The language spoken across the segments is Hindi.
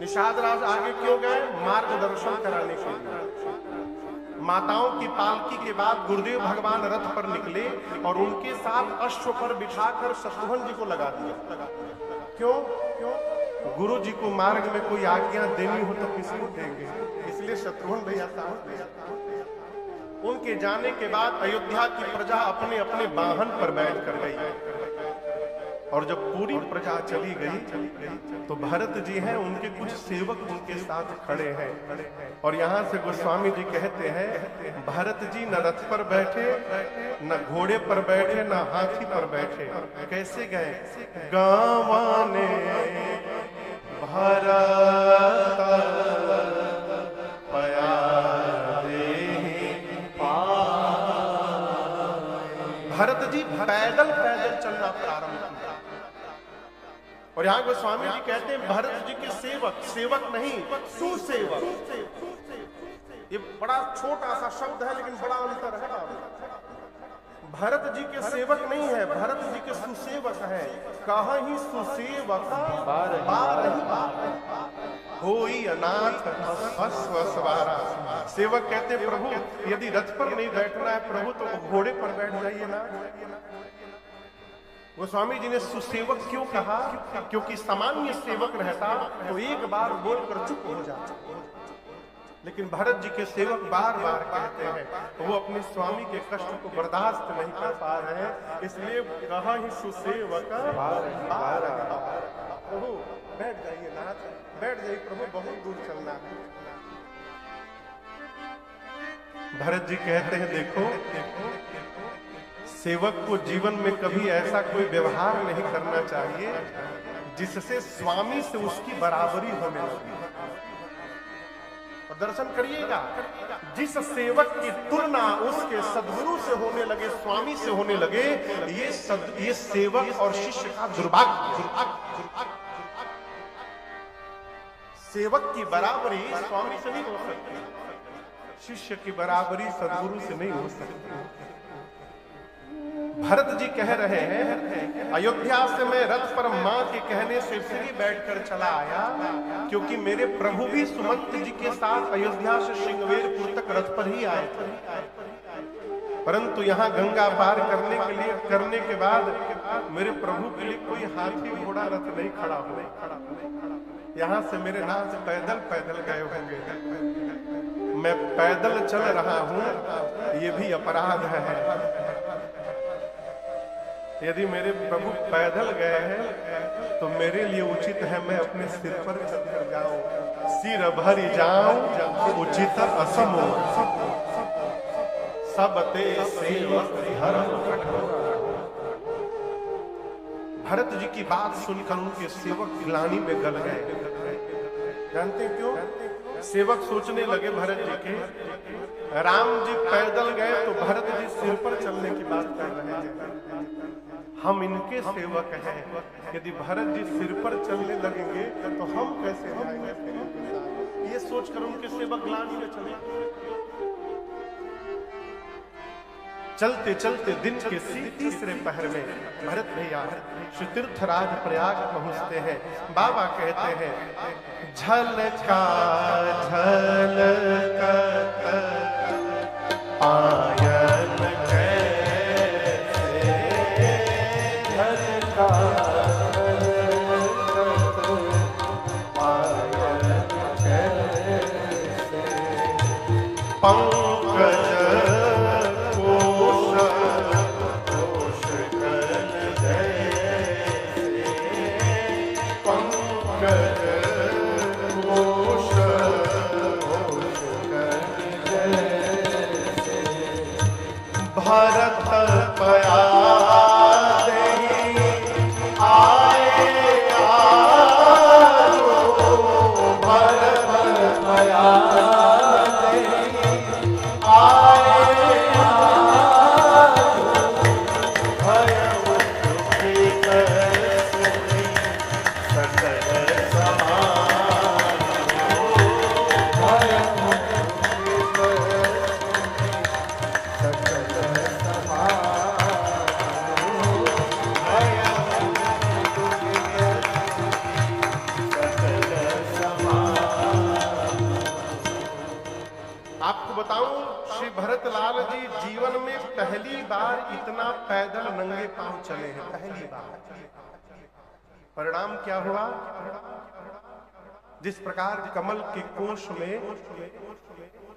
निषाद राज आगे क्यों गए? मार्गदर्शन कराने के लिए। माताओं की पालकी के बाद गुरुदेव भगवान रथ पर निकले और उनके साथ अश्व पर बिठाकर शत्रुघ्न जी को लगा दिया। क्यों? गुरु जी को मार्ग में कोई आज्ञा देनी हो तो किसको देंगे, इसलिए शत्रुघ्न भैया साहब। उनके जाने के बाद अयोध्या की प्रजा अपने अपने वाहन पर बैठ कर गई और जब पूरी प्रजा चली गई तो भरत जी हैं, उनके कुछ सेवक उनके साथ खड़े हैं। और यहाँ से गोस्वामी जी कहते हैं भरत जी न रथ पर बैठे, न घोड़े पर बैठे, न हाथी पर बैठे। कैसे गए? गावाने भरत भरत जी पैदल पैदल चलना प्रारंभ किया। और यहाँ गोस्वामी जी कहते हैं भरत जी के सेवक, सेवक नहीं सुसेवक। ये बड़ा छोटा सा शब्द है लेकिन बड़ा अंतर है। भरत जी के सेवक नहीं है, भरत जी के सुसेवक है। कहाँ ही सुसेवक होई अनाथ अश्वसवारा। सेवक कहते प्रभु यदि रथ पर नहीं बैठना है प्रभु तो घोड़े पर बैठ जाइए ना। गोस्वामी जी ने सुसेवक क्यों कहा? क्योंकि सामान्य सेवक रहता तो एक बार बोलकर चुप हो जाता, लेकिन भरत जी के सेवक बार बार कहते हैं तो वो अपने स्वामी के कष्ट को बर्दाश्त नहीं कर पा रहे हैं, इसलिए कहा ही सुसेवक प्रभु बैठ जाइए नाथ, बैठ जाइए प्रभु, बहुत दूर चलना है। भरत जी कहते हैं देखो सेवक को जीवन में कभी ऐसा कोई व्यवहार नहीं करना चाहिए जिससे स्वामी से उसकी बराबरी होने लगे। और दर्शन करिएगा, जिस सेवक की तुलना उसके सद्गुरु से होने लगे, स्वामी से होने लगे, ये सेवक और शिष्य का दुर्भाग्य। सेवक की बराबरी स्वामी से नहीं हो सकती, शिष्य की बराबरी सद्गुरु से नहीं हो सकती। भरत जी कह रहे हैं अयोध्या से मैं रथ पर मां के कहने से फ्री बैठकर चला आया, क्योंकि मेरे प्रभु भी सुमंत जी के साथ अयोध्या से श्रृंगवेरपुर तक रथ पर ही आए थे। परंतु यहाँ गंगा पार करने के बाद मेरे प्रभु के लिए कोई हाथी घोड़ा रथ नहीं खड़ा हुआ। यहाँ से मेरे नाथ पैदल पैदल गए होंगे, मैं पैदल चल रहा हूँ, ये भी अपराध है। यदि मेरे प्रभु पैदल गए हैं तो मेरे लिए उचित है मैं अपने सिर पर चढ़कर जाऊं, सिर भरी जाऊं उचित असमो सबते सेवक धर्म। भरत जी की बात सुनकर उनके सेवक ग्लानि में गल गए। जानते क्यों? सेवक सोचने लगे भरत जी के राम जी पैदल गए तो भरत जी सिर पर चलने की बात कर रहे हैं, हम इनके सेवक हैं, यदि भरत जी सिर पर चलने लगेंगे तो हम कैसे जाएंगे? ये सोचकर उनके सेवक ग्लानि में चले। चलते चलते दिन के तीसरे पहर में भरत भैया श्री तीर्थराज प्रयाग पहुंचते हैं। बाबा कहते हैं झलका झलका आयन पंकज कोश कोश कर जैसे, पंकज कोश कोश कर जैसे, भरत पया आ बताऊं, श्री भरतलाल जी जीवन में पहली बार इतना पैदल नंगे पांव चले हैं, पहली बार। परिणाम क्या हुआ? जिस प्रकार कमल के कोश में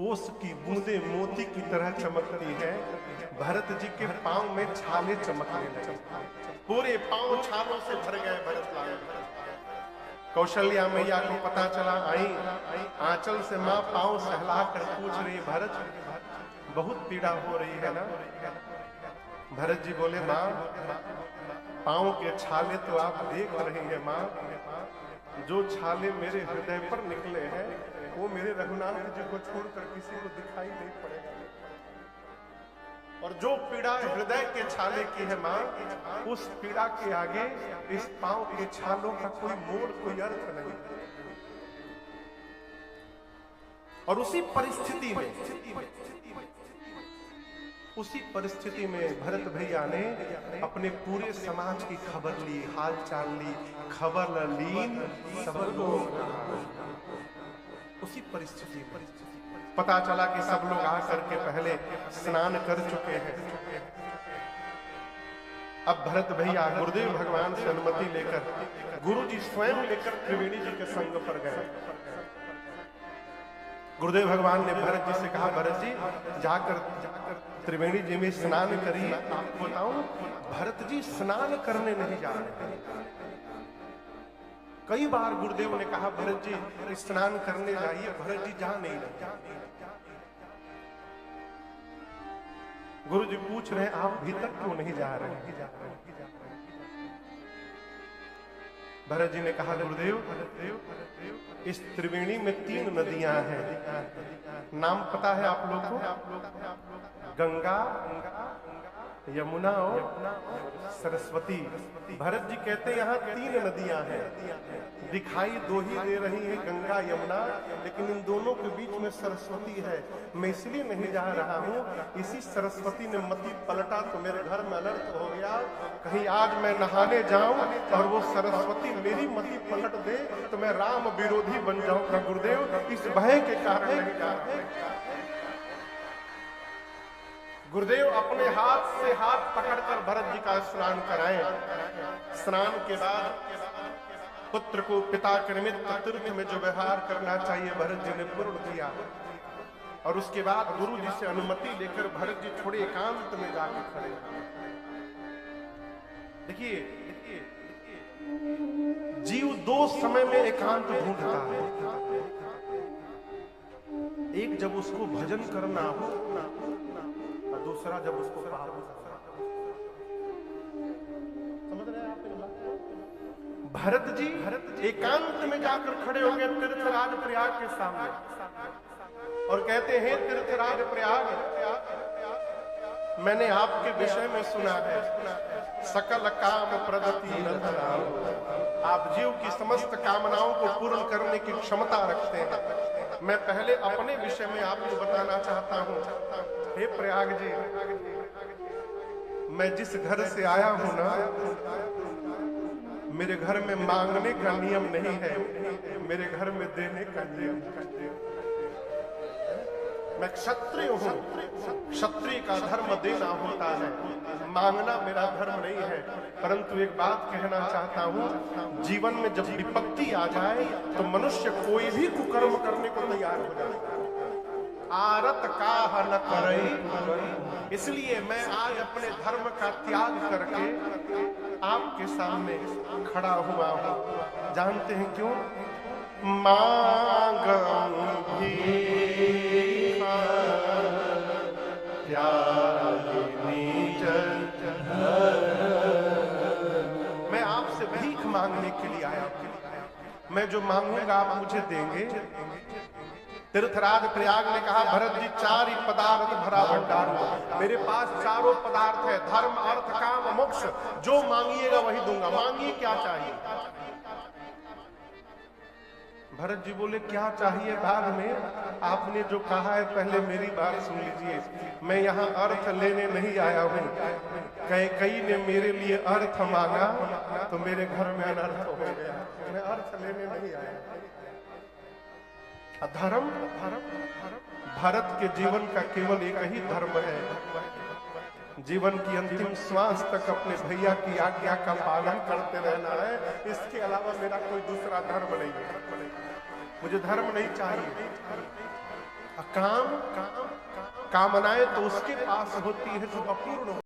ओस की बूंदे मोती की तरह चमकती है, भरत जी के पांव में छाले चमकने लगे। पूरे पांव छालों से भर गए भरतलाल। कौशल्या मैया को पता चला, आई आंचल से मां पांव सहला कर पूछ रही, भरत बहुत पीड़ा हो रही है ना? भरत जी बोले, मां पांव के छाले तो आप देख रही हैं मां, जो छाले मेरे हृदय पर निकले हैं वो मेरे रघुनाथ जी को छोड़कर किसी को दिखाई नहीं पड़ेगा। और जो पीड़ा हृदय के छाले की है मां, उस पीड़ा के आगे इस पांव के छालों का कोई मोल, कोई अर्थ नहीं। और उसी परिस्थिति में भरत भैया ने अपने पूरे समाज की खबर ली, हाल चाल ली, खबर ली सब लोग। उसी परिस्थिति में पता चला कि सब लोग आकर के पहले स्नान कर चुके हैं। अब भरत भैया गुरुदेव भगवान से अनुमति लेकर गुरु जी स्वयं लेकर त्रिवेणी जी के संग पर गए। गुरुदेव भगवान ने भरत जी से कहा, भरत जी जाकर त्रिवेणी जी में स्नान करिए। आपको बताऊं, भरत जी स्नान करने नहीं जा रहे। कई बार गुरुदेव ने कहा, भरत जी स्नान करने जाइए, भरत जी जा नहीं रहे। गुरु जी पूछ रहे, आप भीतर क्यों नहीं जा रहे? भरत जी ने कहा, गुरुदेव इस त्रिवेणी में 3 नदियां हैं, नाम पता है आप लोगों को? गंगा, यमुना और सरस्वती। भरत जी कहते यहाँ 3 नदियां हैं, दिखाई 2 ही दे रही है, गंगा यमुना, लेकिन इन दोनों के बीच में सरस्वती है। मैं इसलिए नहीं जा रहा हूँ, इसी सरस्वती ने मति पलटा तो मेरे घर में अनर्थ हो गया। कहीं आज मैं नहाने जाऊं और वो सरस्वती मेरी मति पलट दे तो मैं राम विरोधी बन जाऊंगा। गुरुदेव इस भय के कारण नहीं जा रहा। गुरुदेव अपने हाथ से हाथ पकड़कर भरत जी का स्नान कराएं। स्नान के बाद पुत्र को पिता के निमित्त तीर्थ में जो व्यवहार करना चाहिए भरत जी ने पूर्ण किया। और उसके बाद गुरु जी से अनुमति लेकर भरत जी थोड़े एकांत में जाकर खड़े। देखिए, जीव 2 समय में एकांत ढूंढता है। एक जब उसको भजन करना हो, और दूसरा जब उसको पाप करना। समझ रहे हैं आप? भरत जी एकांत में जाकर खड़े हो गए तीर्थराज प्रयाग के सामने और कहते हैं, तीर्थराज प्रयाग, मैंने आपके विषय में सुना है, सकल काम प्रदति नरनाम, आप जीव की समस्त कामनाओं को पूर्ण करने की क्षमता रखते हैं। मैं पहले अपने विषय में आपको बताना चाहता हूं। हे प्रयाग जी, मैं जिस घर से आया हूं ना, मेरे घर में मांगने का नियम नहीं है, मेरे घर में देने का नियम है। मैं क्षत्रिय हूं, क्षत्रिय का धर्म देना होता है, मांगना मेरा धर्म नहीं है। परंतु एक बात कहना चाहता हूं, जीवन में जब विपत्ति आ जाए तो मनुष्य कोई भी कुकर्म करने को तैयार हो जाता है। आरत काह न करई, इसलिए मैं आज अपने धर्म का त्याग करके आपके सामने खड़ा हुआ हूं। जानते हैं क्यों? मांग मैं आपसे भीख मांगने के लिए आया हूं। मैं जो मांगूंगा आप मुझे देंगे। तीर्थराज प्रयाग ने कहा, भरत जी 4 ही पदार्थ भरा भंडार, मेरे पास 4 पदार्थ है, धर्म अर्थ काम मोक्ष, जो मांगिएगा वही दूंगा, मांगिए क्या चाहिए। भरत जी बोले, क्या चाहिए बाद में, आपने जो कहा है पहले मेरी बात सुन लीजिए। मैं यहाँ अर्थ लेने नहीं आया हूँ, कई ने मेरे लिए अर्थ मांगा तो मेरे घर में अनर्थ हो गया। मैं अर्थ लेने नहीं आया। धर्म भरत के जीवन का केवल एक ही धर्म है, जीवन की अंतिम श्वास तक अपने भैया की आज्ञा का पालन करते रहना है। इसके अलावा मेरा कोई दूसरा धर्म नहीं है, मुझे धर्म नहीं चाहिए। कामनाएं तो उसके पास होती है जो अपूर्ण